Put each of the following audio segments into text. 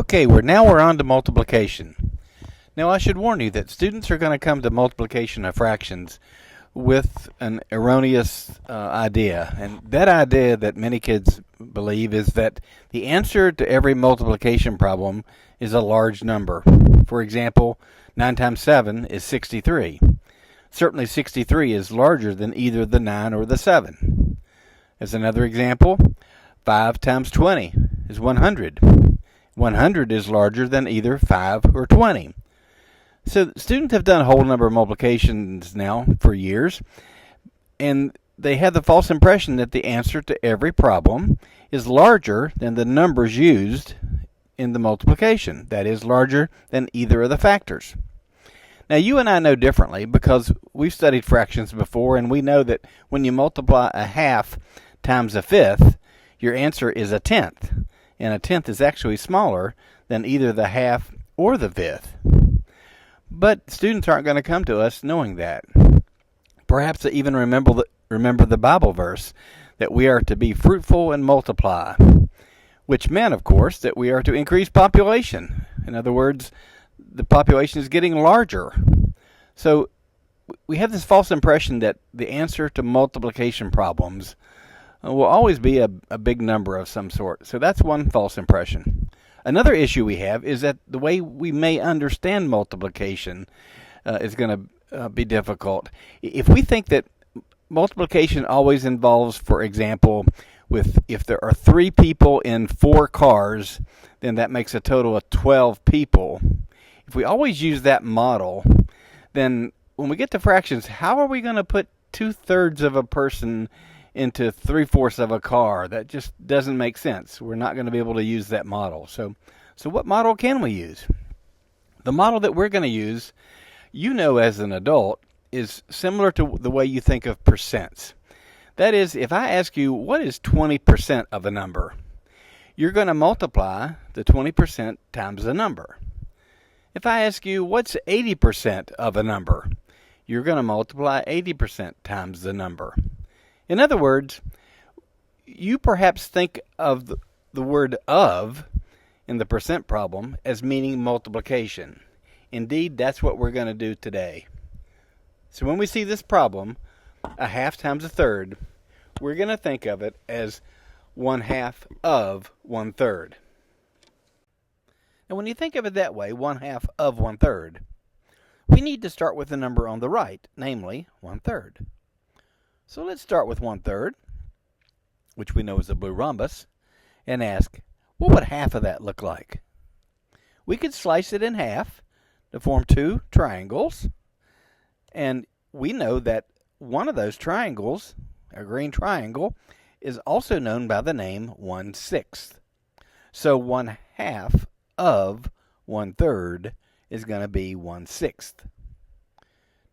Okay, we're on to multiplication. Now I should warn you that students are going to come to multiplication of fractions with an erroneous idea. And that idea that many kids believe is that the answer to every multiplication problem is a large number. For example, 9 times 7 is 63. Certainly 63 is larger than either the 9 or the 7. As another example, 5 times 20 is 100. 100 is larger than either 5 or 20. So students have done a whole number of multiplications now for years, and they have the false impression that the answer to every problem is larger than the numbers used in the multiplication. That is, larger than either of the factors. Now, you and I know differently because we've studied fractions before, and we know that when you multiply a half times a fifth, your answer is a tenth, and a tenth is actually smaller than either the half or the fifth. But students aren't going to come to us knowing that. Perhaps they even remember the Bible verse that we are to be fruitful and multiply, which meant, of course, that we are to increase population. In other words, the population is getting larger. So we have this false impression that the answer to multiplication problems will always be a big number of some sort. So that's one false impression. Another issue we have is that the way we may understand multiplication is going to be difficult. If we think that multiplication always involves, for example, if there are 3 people in 4 cars, then that makes a total of 12 people. If we always use that model, then when we get to fractions, how are we going to put 2/3 of a person into 3/4 of a car? That just doesn't make sense. We're not going to be able to use that model. So what model can we use? The model that we're going to use, as an adult, is similar to the way you think of percents. That is, if I ask you, what is 20% of a number? You're going to multiply the 20% times the number. If I ask you, what's 80% of a number? You're going to multiply 80% times the number. In other words, you perhaps think of the word of in the percent problem as meaning multiplication. Indeed, that's what we're going to do today. So when we see this problem, a half times a third, we're going to think of it as 1/2 of 1/3. And when you think of it that way, 1/2 of 1/3, we need to start with the number on the right, namely 1/3. So let's start with 1/3, which we know is a blue rhombus, and ask, what would half of that look like? We could slice it in half to form 2 triangles, and we know that one of those triangles, a green triangle, is also known by the name 1/6. So 1/2 of 1/3 is going to be 1/6.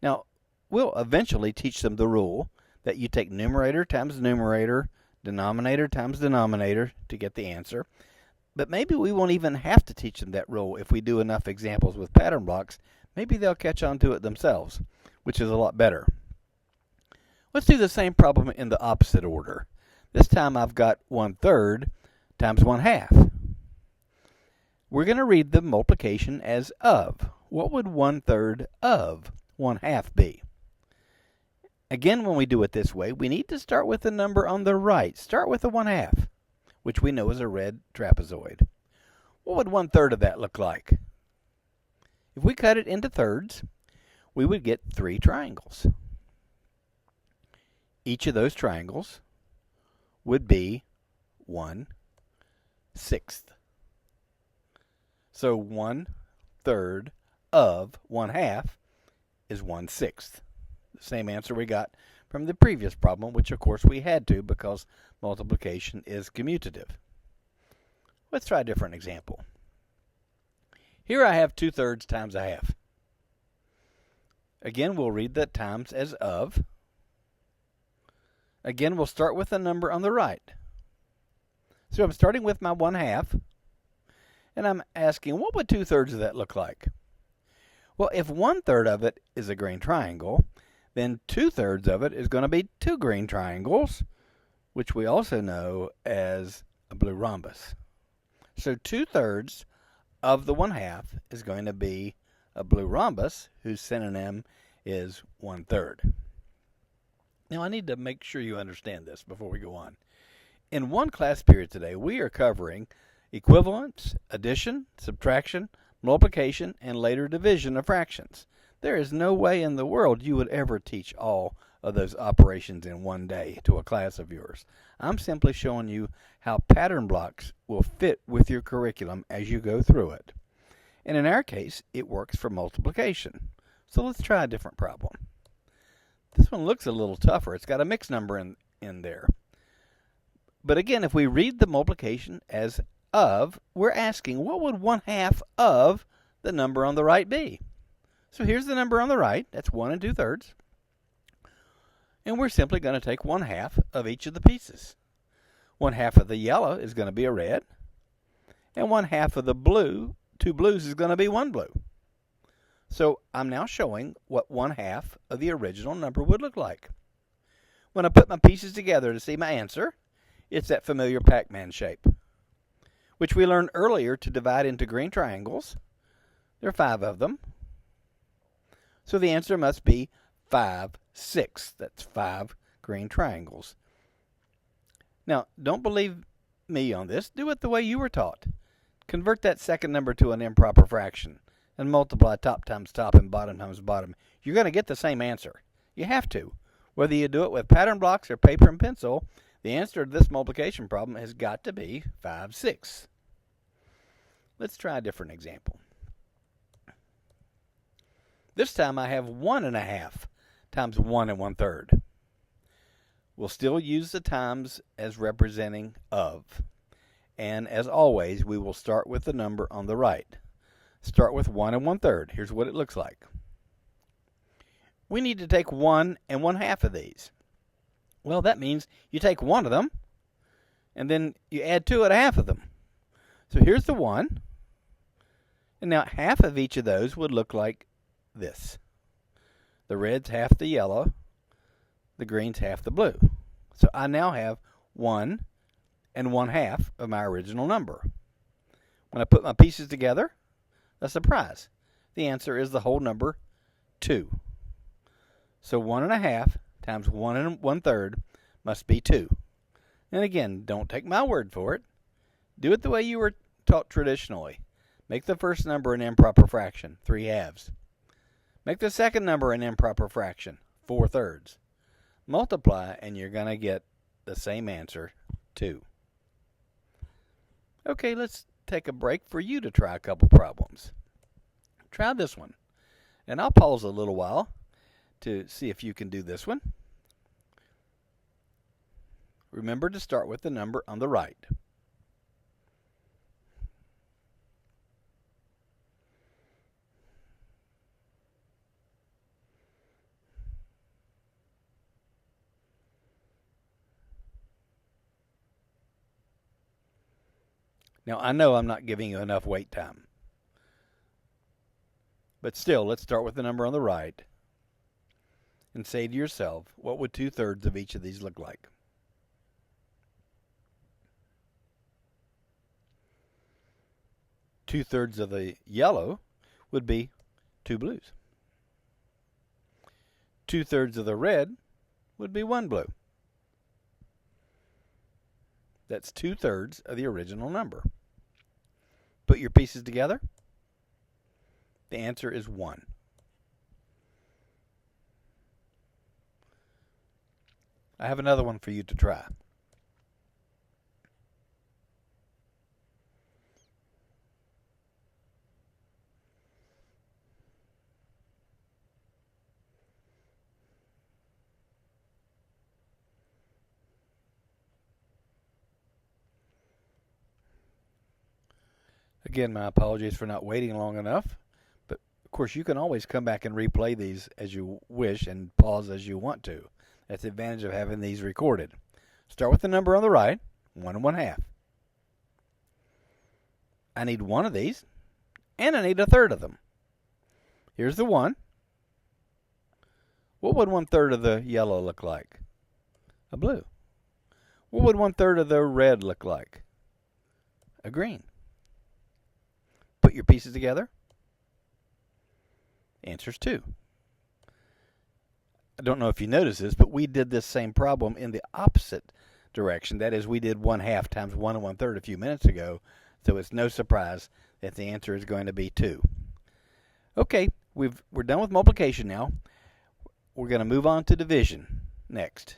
Now, we'll eventually teach them the rule that you take numerator times numerator, denominator times denominator to get the answer. But maybe we won't even have to teach them that rule if we do enough examples with pattern blocks. Maybe they'll catch on to it themselves, which is a lot better. Let's do the same problem in the opposite order. This time I've got 1/3 times 1/2. We're going to read the multiplication as of. What would 1/3 of 1/2 be? Again, when we do it this way, we need to start with the number on the right. Start with the 1/2, which we know is a red trapezoid. What would 1/3 of that look like? If we cut it into thirds, we would get 3 triangles. Each of those triangles would be 1/6. So 1/3 of 1/2 is 1/6. The same answer we got from the previous problem, which of course we had to because multiplication is commutative. Let's try a different example. Here I have 2/3 times a half. Again, we'll read the times as of. Again, we'll start with the number on the right. So I'm starting with my 1/2, and I'm asking, what would 2/3 of that look like? Well, if 1/3 of it is a green triangle, then 2/3 of it is going to be 2 green triangles, which we also know as a blue rhombus. So 2/3 of the 1/2 is going to be a blue rhombus, whose synonym is 1/3. Now, I need to make sure you understand this before we go on. In one class period today, we are covering equivalence, addition, subtraction, multiplication, and later division of fractions. There is no way in the world you would ever teach all of those operations in one day to a class of yours. I'm simply showing you how pattern blocks will fit with your curriculum as you go through it. And in our case, it works for multiplication. So let's try a different problem. This one looks a little tougher. It's got a mixed number in there. But again, if we read the multiplication as of, we're asking what would 1/2 of the number on the right be? So here's the number on the right. That's 1 2/3. And we're simply going to take 1/2 of each of the pieces. 1/2 of the yellow is going to be a red. And 1/2 of the blue, 2 blues, is going to be 1 blue. So I'm now showing what 1/2 of the original number would look like. When I put my pieces together to see my answer, it's that familiar Pac-Man shape, which we learned earlier to divide into green triangles. There are 5 of them. So the answer must be 5 6. That's 5 green triangles. Now, don't believe me on this. Do it the way you were taught. Convert that second number to an improper fraction and multiply top times top and bottom times bottom. You're going to get the same answer. You have to. Whether you do it with pattern blocks or paper and pencil, the answer to this multiplication problem has got to be 5 6. Let's try a different example. This time I have 1 1/2 times 1 1/3. We'll still use the times as representing of. And as always, we will start with the number on the right. Start with 1 1/3. Here's what it looks like. We need to take 1 1/2 of these. Well, that means you take one of them, and then you add 2 1/2 of them. So here's the 1. And now half of each of those would look like this. The red's half the yellow. The green's half the blue. So I now have 1 1/2 of my original number. When I put my pieces together, a surprise. The answer is the whole number 2. So 1 1/2 times 1 1/3 must be 2. And again, don't take my word for it. Do it the way you were taught traditionally. Make the first number an improper fraction, 3/2. Make the second number an improper fraction, 4/3. Multiply, and you're going to get the same answer, 2. Okay, let's take a break for you to try a couple problems. Try this one. And I'll pause a little while to see if you can do this one. Remember to start with the number on the right. Now, I know I'm not giving you enough wait time. But still, let's start with the number on the right and say to yourself, what would 2/3 of each of these look like? Two-thirds of the yellow would be 2 blues. 2/3 of the red would be 1 blue. That's 2/3 of the original number. Put your pieces together. The answer is 1. I have another one for you to try. Again, my apologies for not waiting long enough, but of course you can always come back and replay these as you wish and pause as you want to. That's the advantage of having these recorded. Start with the number on the right, 1 1/2. I need one of these, and I need 1/3 of them. Here's the 1. What would 1/3 of the yellow look like? A blue. What would 1/3 of the red look like? A green. Put your pieces together? Answer's 2. I don't know if you noticed this, but we did this same problem in the opposite direction. That is, we did 1/2 times 1 1/3 a few minutes ago, so it's no surprise that the answer is going to be 2. Okay, we're done with multiplication now. We're going to move on to division next.